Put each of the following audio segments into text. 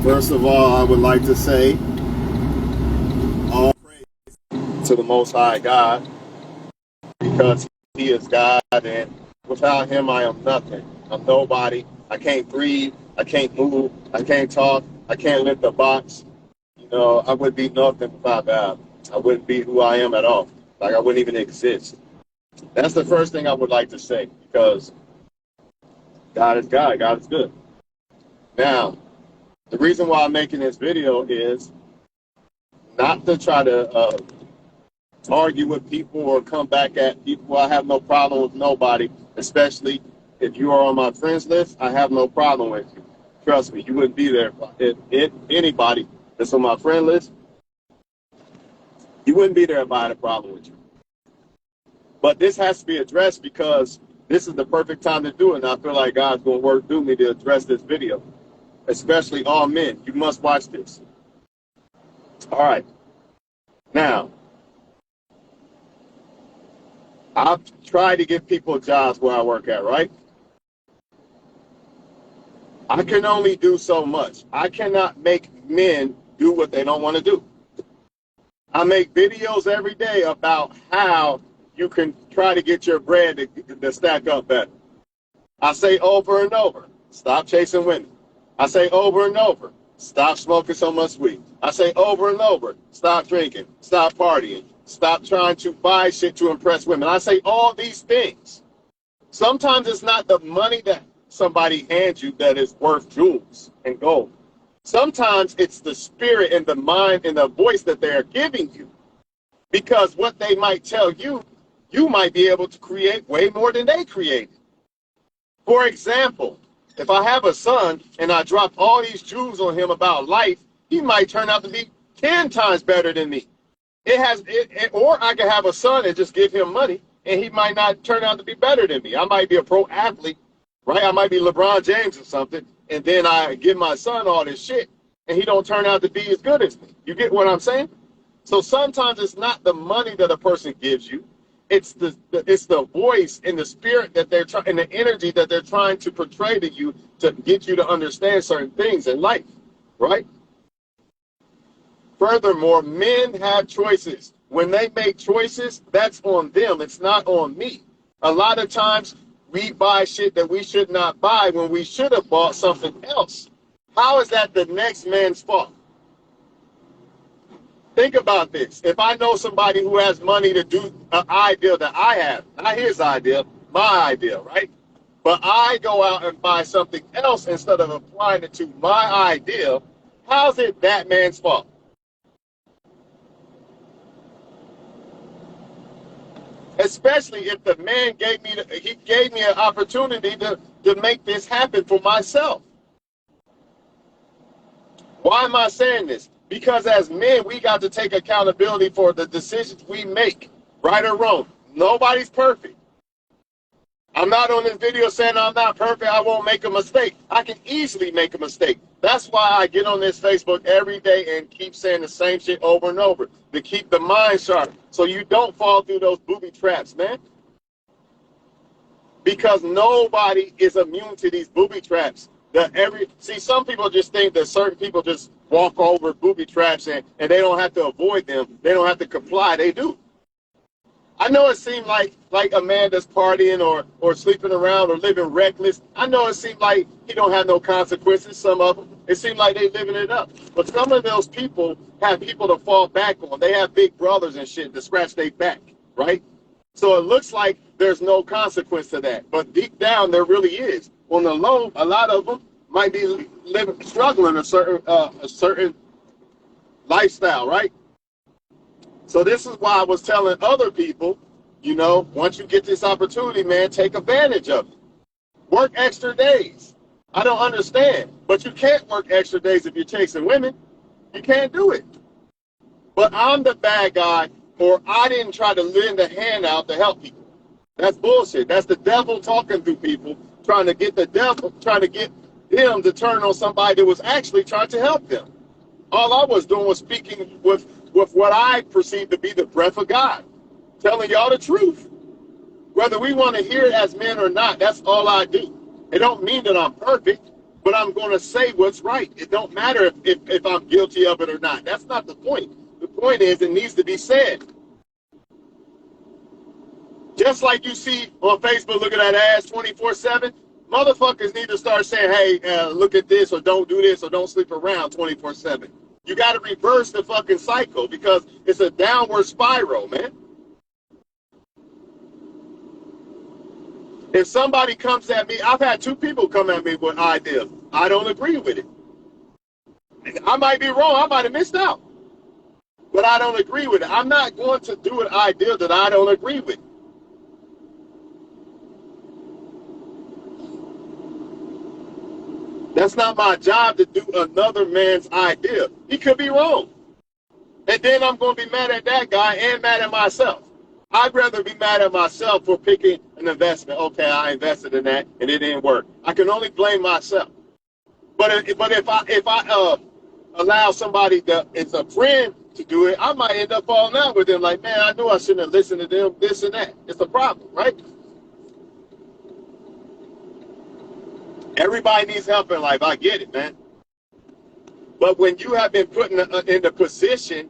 First of all, I would like to say all praise to the Most High God because He is God, and without Him, I am nothing. I'm nobody. I can't breathe. I can't move. I can't talk. I can't lift a box. You know, I would be nothing without God. I wouldn't be who I am at all. Like I wouldn't even exist. That's the first thing I would like to say because God is God. God is good. Now, the reason why I'm making this video is not to try to argue with people or come back at people. I have no problem with nobody, especially if you are on my friends list. I have no problem with you. Trust me, you wouldn't be there if anybody that's on my friend list, you wouldn't be there if I had a problem with you. But this has to be addressed because this is the perfect time to do it, and I feel like God's going to work through me to address this video, especially all men. You must watch this. All right. Now, I've tried to give people jobs where I work at, right? I can only do so much. I cannot make men do what they don't want to do. I make videos every day about how you can try to get your bread to stack up better. I say over and over, stop chasing women. I say over and over, stop smoking so much weed. I say over and over, stop drinking, stop partying, stop trying to buy shit to impress women. I say all these things. Sometimes it's not the money that somebody hands you that is worth jewels and gold. Sometimes it's the spirit and the mind and the voice that they are giving you. Because what they might tell you, you might be able to create way more than they created. For example, if I have a son and I drop all these jewels on him about life, he might turn out to be 10 times better than me. Or I could have a son and just give him money, and he might not turn out to be better than me. I might be a pro athlete, right? I might be LeBron James or something, and then I give my son all this shit, and he don't turn out to be as good as me. You get what I'm saying? So sometimes it's not the money that a person gives you. It's the voice and the spirit that they're trying, and the energy that they're trying to portray to you to get you to understand certain things in life, right? Furthermore, men have choices. When they make choices, that's on them. It's not on me. A lot of times we buy shit that we should not buy when we should have bought something else. How is that the next man's fault? Think about this. If I know somebody who has money to do an idea that I have, not his idea, my idea, right? But I go out and buy something else instead of applying it to my idea, how's it that man's fault? Especially if the man gave me an opportunity to make this happen for myself. Why am I saying this? Because as men, we got to take accountability for the decisions we make, right or wrong. Nobody's perfect. I'm not on this video saying I'm not perfect. I won't make a mistake. I can easily make a mistake. That's why I get on this Facebook every day and keep saying the same shit over and over to keep the mind sharp so you don't fall through those booby traps, man. Because nobody is immune to these booby traps. See, some people just think that certain people just walk over booby traps and they don't have to avoid them. They don't have to comply. They do. I know it seemed like a man that's partying or sleeping around or living reckless. I know it seemed like he don't have no consequences, some of them. It seemed like they living it up. But some of those people have people to fall back on. They have big brothers and shit to scratch their back, right? So it looks like there's no consequence to that. But deep down, there really is. On the low, a lot of them might be struggling a certain lifestyle, right? So this is why I was telling other people, you know, once you get this opportunity, man, take advantage of it. Work extra days. I don't understand, but you can't work extra days if you're chasing women. You can't do it. But I'm the bad guy, or I didn't try to lend a hand out to help people. That's bullshit. That's the devil talking through people, trying to get them to turn on somebody that was actually trying to help them. All I was doing was speaking with what I perceive to be the breath of God, telling y'all the truth. Whether we want to hear it as men or not, that's all I do. It don't mean that I'm perfect. but I'm going to say what's right. It don't matter if I'm guilty of it or not. That's not the point. The point is it needs to be said. Just like you see on Facebook, look at that ass 24/7. Motherfuckers need to start saying, hey, look at this, or don't do this, or don't sleep around 24/7. You got to reverse the fucking cycle because it's a downward spiral, man. If somebody comes at me, I've had 2 people come at me with ideas. I don't agree with it. I might be wrong. I might have missed out. But I don't agree with it. I'm not going to do an idea that I don't agree with. That's not my job to do another man's idea. He could be wrong. And then I'm going to be mad at that guy and mad at myself. I'd rather be mad at myself for picking an investment. Okay, I invested in that and it didn't work. I can only blame myself. But if I allow somebody that is a friend to do it, I might end up falling out with them. Like, man, I knew I shouldn't have listened to them, this and that. It's a problem, right? Everybody needs help in life. I get it, man. But when you have been put in the position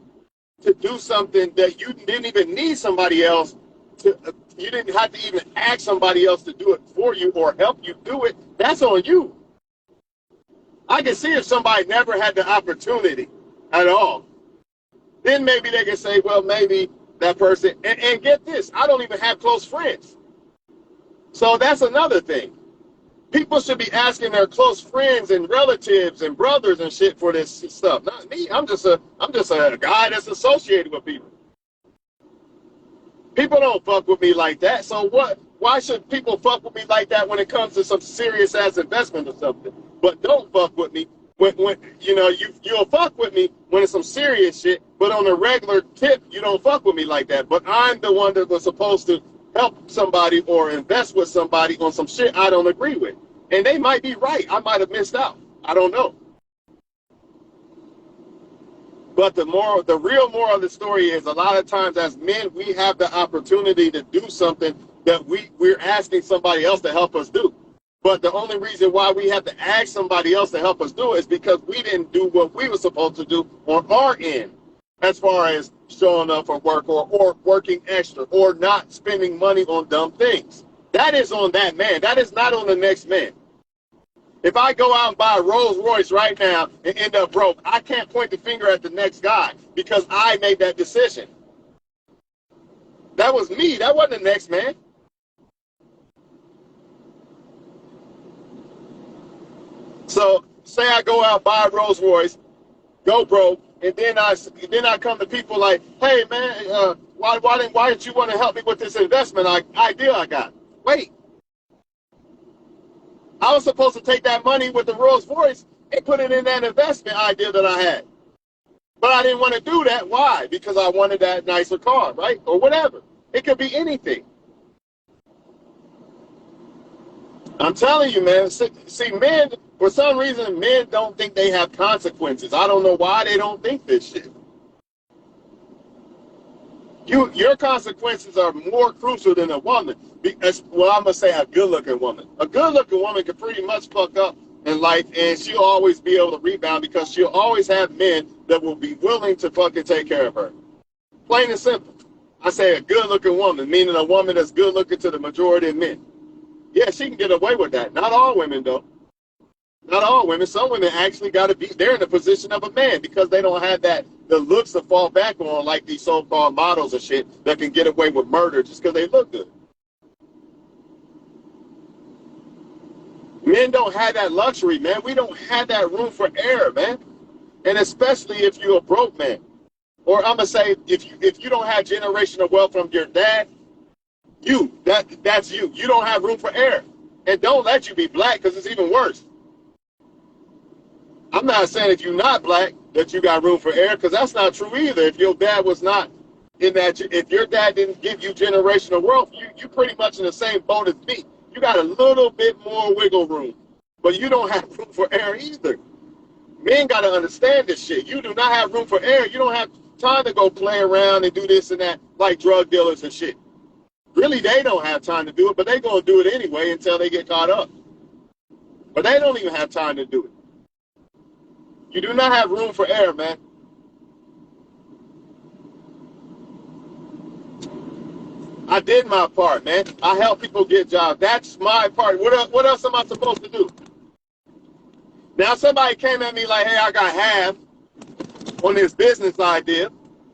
to do something that you didn't even need somebody else to, you didn't have to even ask somebody else to do it for you or help you do it, that's on you. I can see if somebody never had the opportunity at all, then maybe they can say, well, maybe that person, and get this, I don't even have close friends. So that's another thing. People should be asking their close friends and relatives and brothers and shit for this stuff. Not me. I'm just a guy that's associated with people. People don't fuck with me like that. So what? Why should people fuck with me like that when it comes to some serious ass investment or something? But don't fuck with me when you know you'll fuck with me when it's some serious shit. But on a regular tip, you don't fuck with me like that. But I'm the one that was supposed to help somebody or invest with somebody on some shit I don't agree with. And they might be right. I might have missed out. I don't know. But the real moral of the story is a lot of times as men, we have the opportunity to do something that we're asking somebody else to help us do. But the only reason why we have to ask somebody else to help us do it is because we didn't do what we were supposed to do on our end, as far as showing up for work or working extra or not spending money on dumb things. That is on that man. That is not on the next man. If I go out and buy a Rolls Royce right now and end up broke, I can't point the finger at the next guy because I made that decision. That was me. That wasn't the next man. So say I go out, buy a Rolls Royce, go broke, and then I come to people like, hey man, why didn't you want to help me with this investment idea I got? Wait. I was supposed to take that money with the Rolls Royce and put it in that investment idea that I had. But I didn't want to do that. Why? Because I wanted that nicer car, right? Or whatever. It could be anything. I'm telling you, man. See, men, for some reason, men don't think they have consequences. I don't know why they don't think this shit. Your consequences are more crucial than a woman. Well, I'm going to say a good-looking woman. A good-looking woman can pretty much fuck up in life, and she'll always be able to rebound because she'll always have men that will be willing to fucking take care of her. Plain and simple. I say a good-looking woman, meaning a woman that's good-looking to the majority of men. Yeah, she can get away with that. Not all women, though. Not all women. Some women actually got to be, they're in the position of a man because they don't have the looks to fall back on like these so-called models and shit that can get away with murder just because they look good. Men don't have that luxury, man. We don't have that room for error, man. And especially if you're a broke man. Or I'm going to say, if you don't have generational wealth from your dad, that's you. You don't have room for error. And don't let you be black because it's even worse. I'm not saying if you're not black that you got room for error because that's not true either. If your dad was not in that, if your dad didn't give you generational wealth, you pretty much in the same boat as me. You got a little bit more wiggle room, but you don't have room for error either. Men got to understand this shit. You do not have room for error. You don't have time to go play around and do this and that like drug dealers and shit. Really, they don't have time to do it, but they're going to do it anyway until they get caught up. But they don't even have time to do it. You do not have room for error, man. I did my part, man. I help people get jobs. That's my part. What else am I supposed to do? Now, somebody came at me like, hey, I got half on this business idea.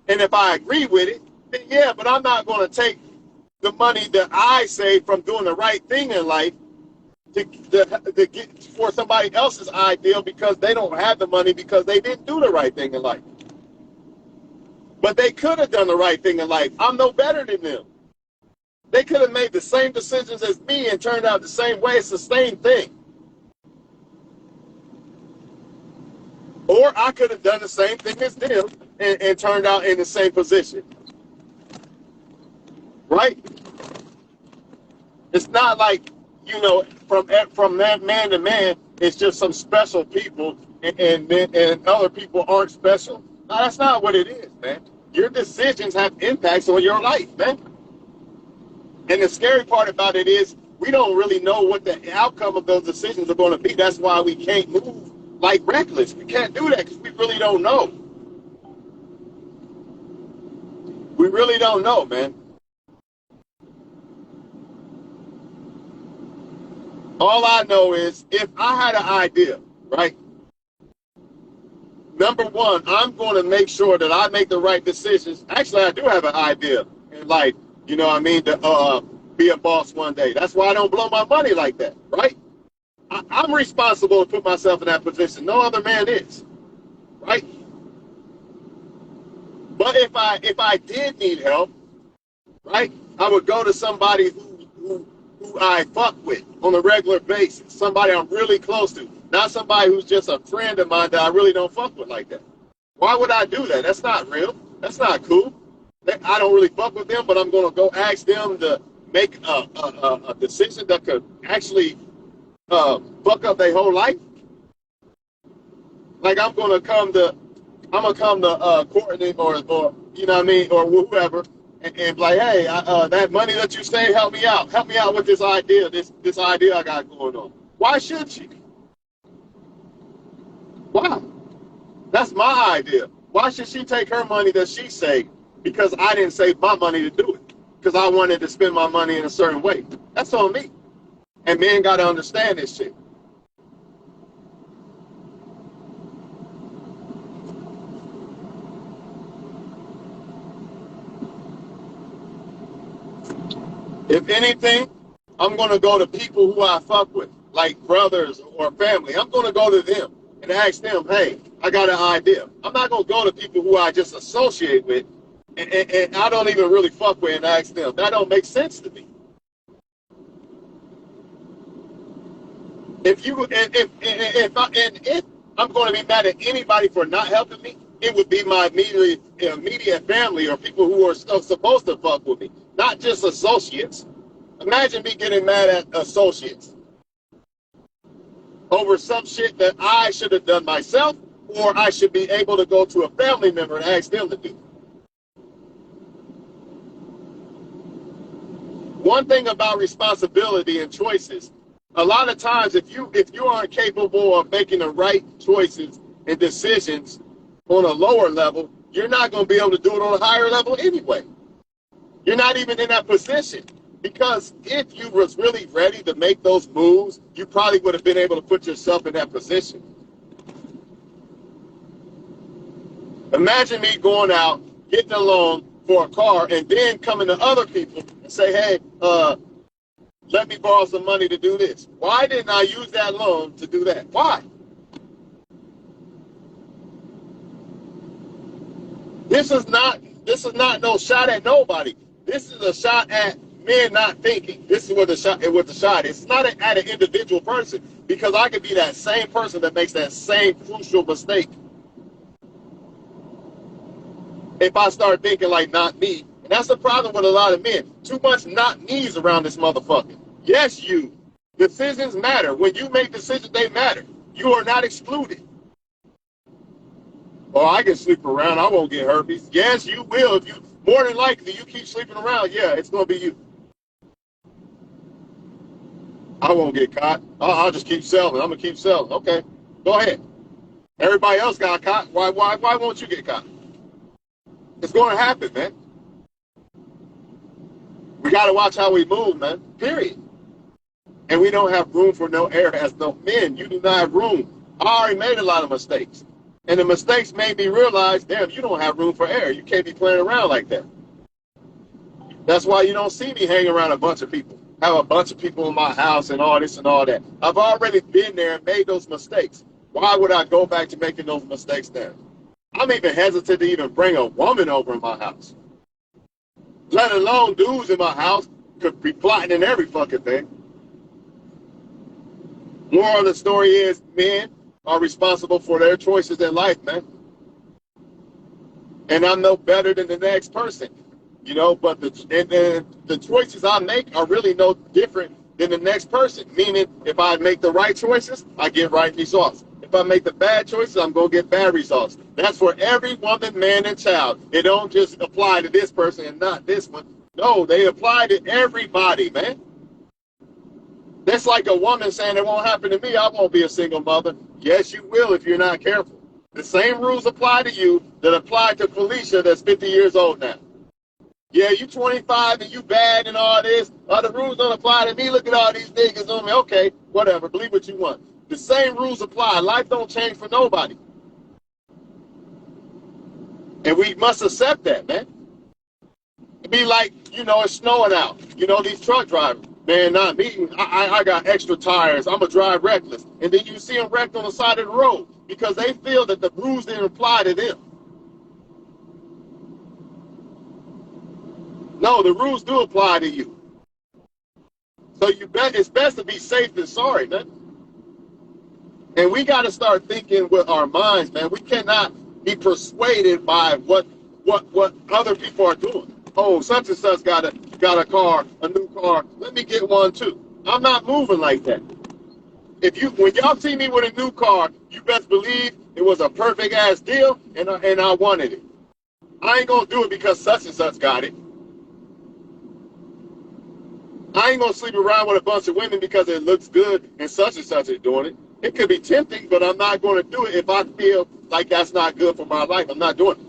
And if I agree with it, then yeah, but I'm not going to take the money that I save from doing the right thing in life to get for somebody else's ideal because they don't have the money because they didn't do the right thing in life. But they could have done the right thing in life. I'm no better than them. They could have made the same decisions as me and turned out the same way. It's the same thing. Or I could have done the same thing as them and turned out in the same position. Right? It's not like, you know, from that man to man, it's just some special people and other people aren't special. No, that's not what it is, man. Your decisions have impacts on your life, man. And the scary part about it is we don't really know what the outcome of those decisions are going to be. That's why we can't move like reckless. We can't do that because we really don't know. We really don't know, man. All I know is if I had an idea, right? Number one, I'm going to make sure that I make the right decisions. Actually, I do have an idea in life, you know what I mean, to be a boss one day. That's why I don't blow my money like that, right? I'm responsible to put myself in that position. No other man is, right? But if I did need help, right, I would go to somebody who I fuck with on a regular basis, somebody I'm really close to, not somebody who's just a friend of mine that I really don't fuck with like that. Why would I do that? That's not real. That's not cool. I don't really fuck with them, but I'm going to go ask them to make a decision that could actually fuck up their whole life. Like I'm gonna come to Courtney or you know what I mean, or whoever, and be like, hey, that money that you saved, help me out with this idea, this idea I got going on. Why should she? Why? That's my idea. Why should she take her money that she saved because I didn't save my money to do it? Because I wanted to spend my money in a certain way. That's on me. And men got to understand this shit. If anything, I'm going to go to people who I fuck with, like brothers or family. I'm going to go to them and ask them, hey, I got an idea. I'm not going to go to people who I just associate with and I don't even really fuck with and ask them. That don't make sense to me. If I'm going to be mad at anybody for not helping me, it would be my immediate family or people who are still supposed to fuck with me, not just associates. Imagine me getting mad at associates over some shit that I should have done myself, or I should be able to go to a family member and ask them to do. One thing about responsibility and choices, a lot of times if you aren't capable of making the right choices and decisions on a lower level, you're not going to be able to do it on a higher level anyway. You're not even in that position. Because if you was really ready to make those moves, you probably would have been able to put yourself in that position. Imagine me going out, getting a loan for a car, and then coming to other people and say, hey, let me borrow some money to do this. Why didn't I use that loan to do that? Why? This is not no shot at nobody. This is a shot at men not thinking. This is what the shot is. It's not at an individual person, because I could be that same person that makes that same crucial mistake. If I start thinking like not me. And that's the problem with a lot of men. Too much not me's around this motherfucker. Yes, you. Decisions matter. When you make decisions, they matter. You are not excluded. Oh, I can sleep around. I won't get herpes. Yes, you will. If you more than likely you keep sleeping around, yeah, it's gonna be you. I won't get caught. I'll just keep selling. I'm gonna keep selling. Okay, go ahead. Everybody else got caught. Why won't you get caught? It's going to happen, man. We got to watch how we move, man. Period. And we don't have room for no error as no men. You do not have room. I already made a lot of mistakes. And the mistakes made me realize, damn, you don't have room for error. You can't be playing around like that. That's why you don't see me hang around a bunch of people. Have a bunch of people in my house and all this and all that. I've already been there and made those mistakes. Why would I go back to making those mistakes there? I'm even hesitant to even bring a woman over in my house. Let alone dudes in my house could be plotting in every fucking thing. Moral of the story is men are responsible for their choices in life, man. And I'm no better than the next person, you know, but the choices I make are really no different than the next person. Meaning, if I make the right choices, I get right results. If I make the bad choices, I'm going to get bad results. That's for every woman, man, and child. It don't just apply to this person and not this one. No, they apply to everybody, man. That's like a woman saying it won't happen to me. I won't be a single mother. Yes, you will if you're not careful. The same rules apply to you that apply to Felicia that's 50 years old now. Yeah, you 25 and you bad and all this. The rules don't apply to me. Look at all these niggas on me. Okay, whatever. Believe what you want. The same rules apply. Life don't change for nobody. And we must accept that, man. It'd be like, you know, it's snowing out. You know, these truck drivers. Man, not me. I got extra tires. I'm going to drive reckless. And then you see them wrecked on the side of the road because they feel that the rules didn't apply to them. No, the rules do apply to you. So it's best to be safe than sorry, man. And we got to start thinking with our minds, man. We cannot be persuaded by what other people are doing. Oh, such and such got a car, a new car. Let me get one too. I'm not moving like that. When y'all see me with a new car, you best believe it was a perfect ass deal, and I wanted it. I ain't gonna do it because such and such got it. I ain't gonna sleep around with a bunch of women because it looks good and such is doing it. It could be tempting, but I'm not going to do it if I feel like that's not good for my life. I'm not doing it.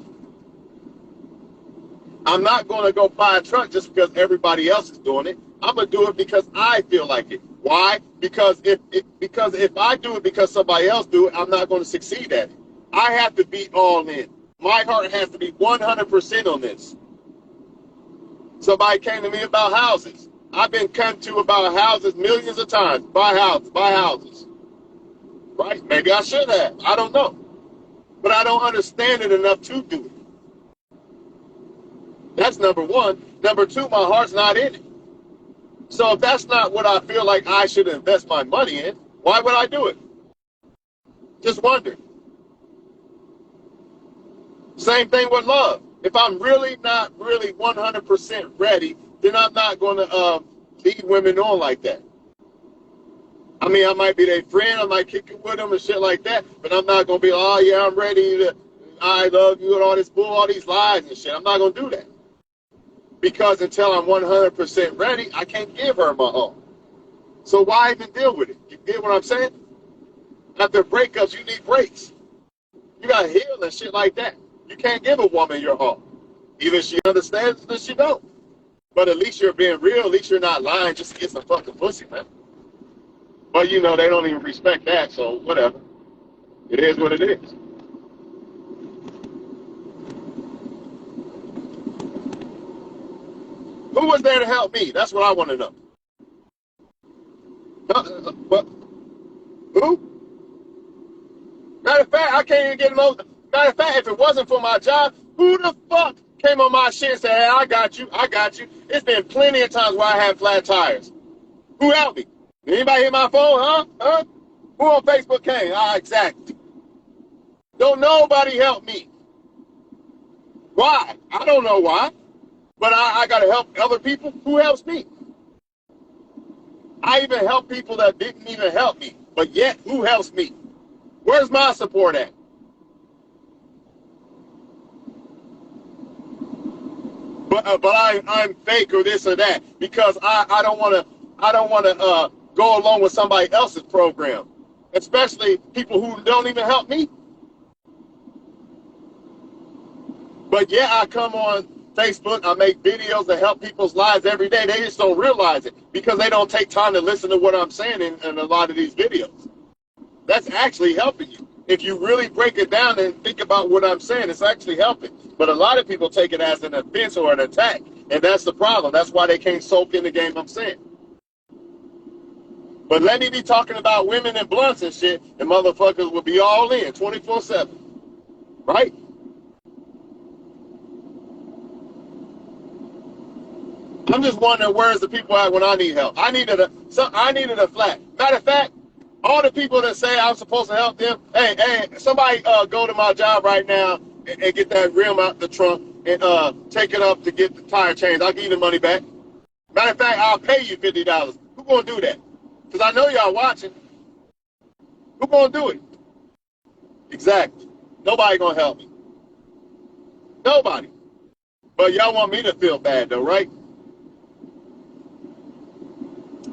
I'm not going to go buy a truck just because everybody else is doing it. I'm going to do it because I feel like it. Why? Because if I do it because somebody else do it, I'm not going to succeed at it. I have to be all in. My heart has to be 100% on this. Somebody came to me about houses. I've been come to about houses millions of times. Buy houses. Right? Maybe I should have. I don't know. But I don't understand it enough to do it. That's number one. Number two, my heart's not in it. So if that's not what I feel like I should invest my money in, why would I do it? Just wonder. Same thing with love. If I'm really not 100% ready, then I'm not going to lead women on like that. I mean, I might be their friend, I might kick it with them and shit like that, but I'm not going to be, oh, yeah, I'm ready, I love you, and all this bull, all these lies and shit. I'm not going to do that. Because until I'm 100% ready, I can't give her my all. So why even deal with it? You get what I'm saying? After breakups, you need breaks. You got to heal and shit like that. You can't give a woman your all. Either she understands or she don't. But at least you're being real. At least you're not lying just to get some fucking pussy, man. But, you know, they don't even respect that, so whatever. It is what it is. Who was there to help me? That's what I want to know. What? Who? Matter of fact, I can't even get no. Matter of fact, if it wasn't for my job, who the fuck came on my shit and said, hey, I got you. It's been plenty of times where I had flat tires. Who helped me? Anybody hit my phone, huh? Who on Facebook came? Exactly. Don't nobody help me. Why? I don't know why. But I got to help other people. Who helps me? I even help people that didn't even help me. But yet, who helps me? Where's my support at? But I'm fake or this or that because I don't want to go along with somebody else's program, especially people who don't even help me. But yeah, I come on Facebook, I make videos that help people's lives every day. They just don't realize it because they don't take time to listen to what I'm saying in a lot of these videos. That's actually helping you. If you really break it down and think about what I'm saying, it's actually helping. But a lot of people take it as an offense or an attack, and that's the problem. That's why they can't soak in the game I'm saying. But let me be talking about women and blunts and shit, and motherfuckers will be all in 24/7. Right? I'm just wondering where's the people at when I need help. I needed a flat. Matter of fact, all the people that say I'm supposed to help them, hey, somebody go to my job right now and get that rim out the trunk and take it up to get the tire changed. I'll give you the money back. Matter of fact, I'll pay you $50. Who gonna do that? Because I know y'all watching. Who gonna do it? Exactly. Nobody gonna help me. Nobody. But y'all want me to feel bad though, right?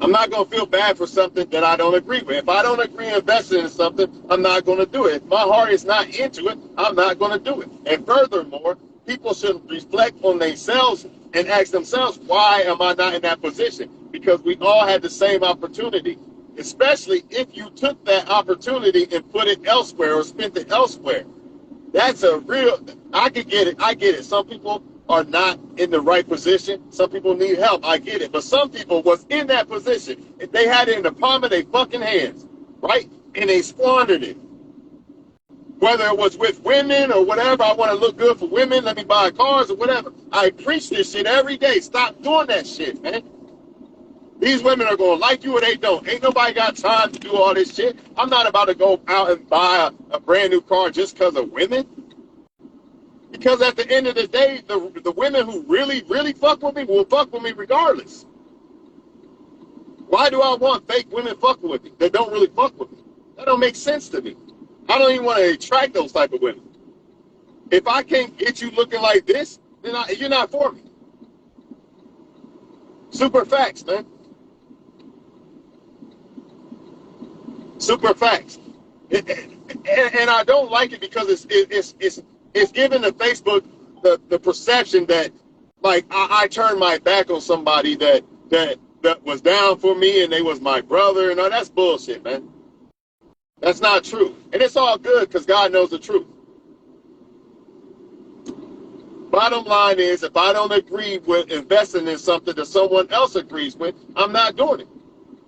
I'm not going to feel bad for something that I don't agree with. If I don't agree investing in something, I'm not going to do it. If my heart is not into it, I'm not going to do it. And furthermore, people should reflect on themselves and ask themselves, why am I not in that position? Because we all had the same opportunity, especially if you took that opportunity and put it elsewhere or spent it elsewhere. That's a real, I could get it. I get it. Some people are not in the right position. Some people need help. I get it. But some people was in that position. They had it in the palm of their fucking hands, right? And they squandered it. Whether it was with women or whatever, I want to look good for women, let me buy cars or whatever. I preach this shit every day. Stop doing that shit, man. These women are going to like you or they don't. Ain't nobody got time to do all this shit. I'm not about to go out and buy a brand new car just because of women. Because at the end of the day, the women who really, really fuck with me will fuck with me regardless. Why do I want fake women fucking with me that don't really fuck with me? That don't make sense to me. I don't even want to attract those type of women. If I can't get you looking like this, then you're not for me. Super facts, man. Super facts. And I don't like it because it's giving the Facebook the perception that like I turned my back on somebody that was down for me and they was my brother and all. That's bullshit, man. That's not true. And it's all good because God knows the truth. Bottom line is, if I don't agree with investing in something that someone else agrees with, I'm not doing it.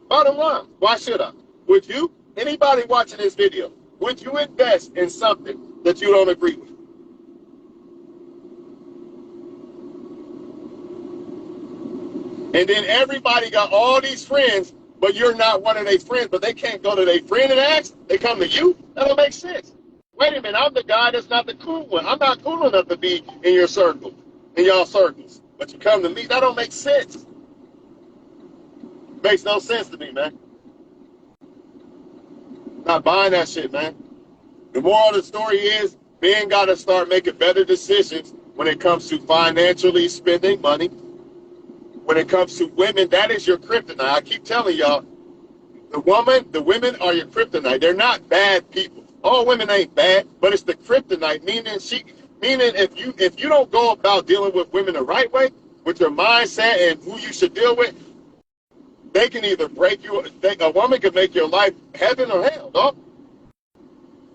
Bottom line, why should I? Would you? Anybody watching this video, would you invest in something that you don't agree with? And then everybody got all these friends, but you're not one of their friends, but they can't go to their friend and ask. They come to you? That don't make sense. Wait a minute, I'm the guy that's not the cool one. I'm not cool enough to be in your circle, in y'all circles. But you come to me, that don't make sense. Makes no sense to me, man. Not buying that shit, man. The moral of the story is, men got to start making better decisions when it comes to financially spending money. When it comes to women, that is your kryptonite. I keep telling y'all, the women are your kryptonite. They're not bad people. All women ain't bad, but it's the kryptonite, meaning if you don't go about dealing with women the right way, with your mindset and who you should deal with, they can either break you. A woman can make your life heaven or hell, dog.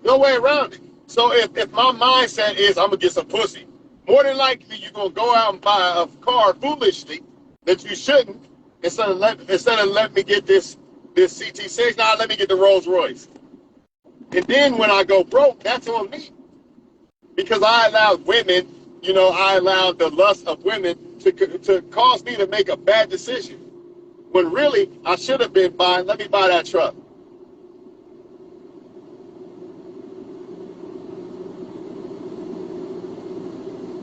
No way around it. So if my mindset is I'm gonna get some pussy, more than likely you're gonna go out and buy a car foolishly that you shouldn't, instead of letting me get this CT6. Now let me get the Rolls Royce. And then when I go broke, that's on me. Because I allowed women, I allowed the lust of women to cause me to make a bad decision. When really, I should have been buying, let me buy that truck.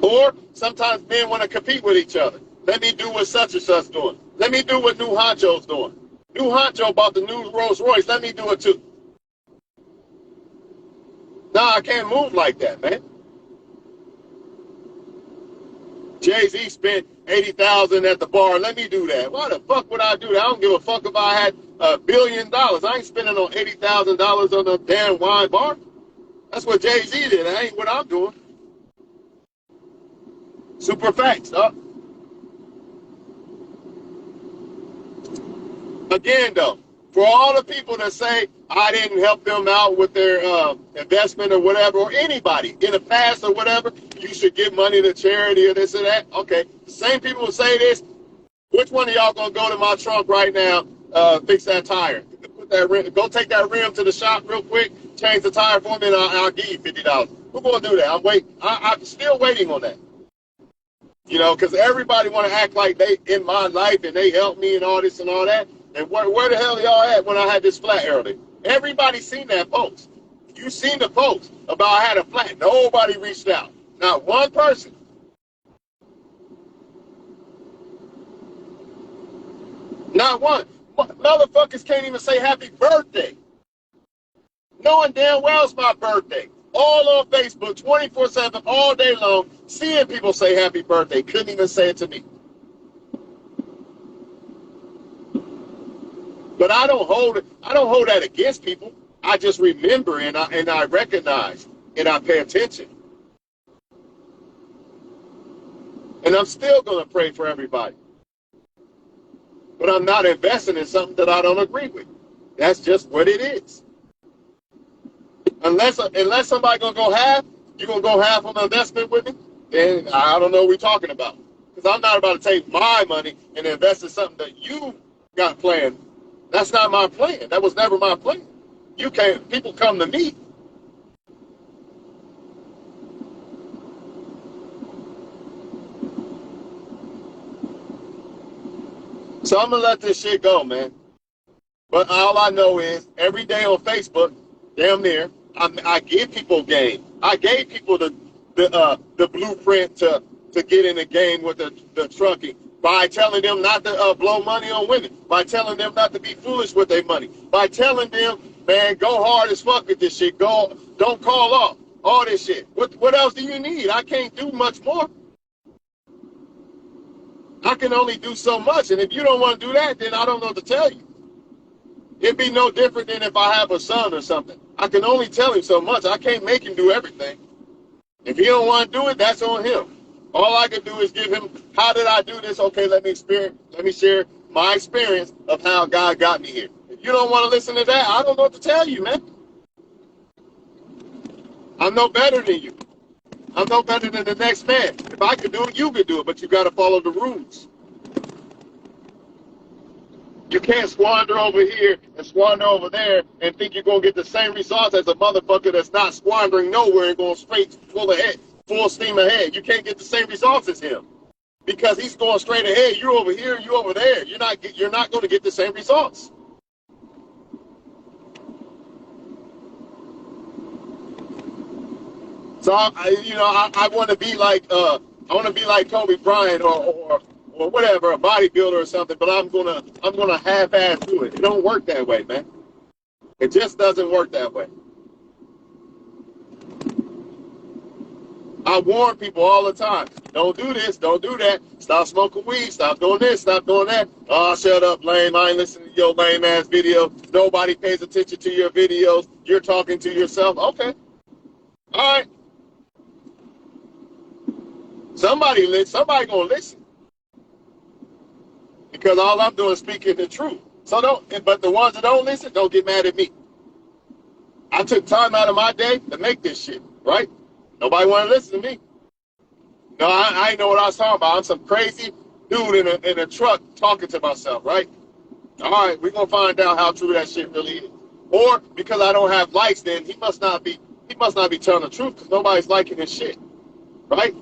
Or sometimes men want to compete with each other. Let me do what such and such doing. Let me do what New Honcho's doing. New Honcho bought the new Rolls Royce. Let me do it too. Nah, I can't move like that, man. Jay-Z spent $80,000 at the bar. Let me do that. Why the fuck would I do that? I don't give a fuck if I had $1 billion. I ain't spending on $80,000 on a damn wine bar. That's what Jay-Z did. That ain't what I'm doing. Super facts, huh? Again, though, for all the people that say I didn't help them out with their investment or whatever, or anybody in the past or whatever, you should give money to charity or this or that. Okay, the same people who say this, which one of y'all gonna go to my trunk right now, fix that tire? Put that rim, go take that rim to the shop real quick, change the tire for me, and I'll give you $50. Who's gonna do that? I'm still waiting on that. You know, because everybody want to act like they in my life and they help me and all this and all that. And where the hell y'all at when I had this flat earlier? Everybody seen that post. You seen the post about I had a flat. Nobody reached out. Not one person. Not one. Motherfuckers can't even say happy birthday. Knowing damn well it's my birthday. All on Facebook, 24/7, all day long, seeing people say happy birthday. Couldn't even say it to me. But I don't hold that against people. I just remember and I recognize and I pay attention. And I'm still gonna pray for everybody. But I'm not investing in something that I don't agree with. That's just what it is. Unless somebody gonna go half, you gonna go half on the investment with me, then I don't know what we're talking about. Because I'm not about to take my money and invest in something that you got planned. That's not my plan. That was never my plan. People come to me. So I'm gonna let this shit go, man. But all I know is every day on Facebook, damn near, I give people game. I gave people the blueprint to get in the game with the trucking by telling them not to blow money on women, by telling them not to be foolish with their money, by telling them, man, go hard as fuck with this shit. Don't call off all this shit. What else do you need? I can't do much more. I can only do so much, and if you don't want to do that, then I don't know what to tell you. It'd be no different than if I have a son or something. I can only tell him so much. I can't make him do everything. If he don't want to do it, that's on him. All I can do is give him, how did I do this? Okay, let me share my experience of how God got me here. If you don't want to listen to that, I don't know what to tell you, man. I'm no better than you. I'm no better than the next man. If I could do it, you could do it, but you got to follow the rules. You can't squander over here and squander over there and think you're going to get the same results as a motherfucker that's not squandering nowhere and going straight full steam ahead. You can't get the same results as him because he's going straight ahead. You're over here, you over there. You're not going to get the same results. So I want to be like Kobe Bryant or whatever, a bodybuilder or something, but I'm gonna half-ass do it. It don't work that way, man. It just doesn't work that way. I warn people all the time. Don't do this, don't do that. Stop smoking weed, stop doing this, stop doing that. Oh, shut up, lame. I ain't listening to your lame-ass video. Nobody pays attention to your videos. You're talking to yourself. Okay. All right. Somebody gonna listen. Because all I'm doing is speaking the truth. But the ones that don't listen, don't get mad at me. I took time out of my day to make this shit, right? Nobody want to listen to me. No, I ain't know what I was talking about. I'm some crazy dude in a truck talking to myself, right? All right, we're gonna find out how true that shit really is. Or because I don't have likes, then he must not be telling the truth because nobody's liking his shit, right?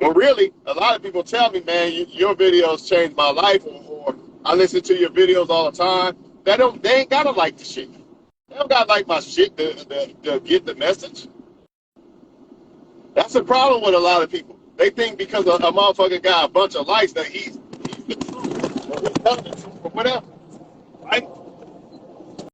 Well, really, a lot of people tell me, man, your videos changed my life, or I listen to your videos all the time. They ain't gotta like the shit. They don't gotta like my shit to get the message. That's the problem with a lot of people. They think because a motherfucker got a bunch of likes that he's the truth, or he's telling the truth, or whatever, right?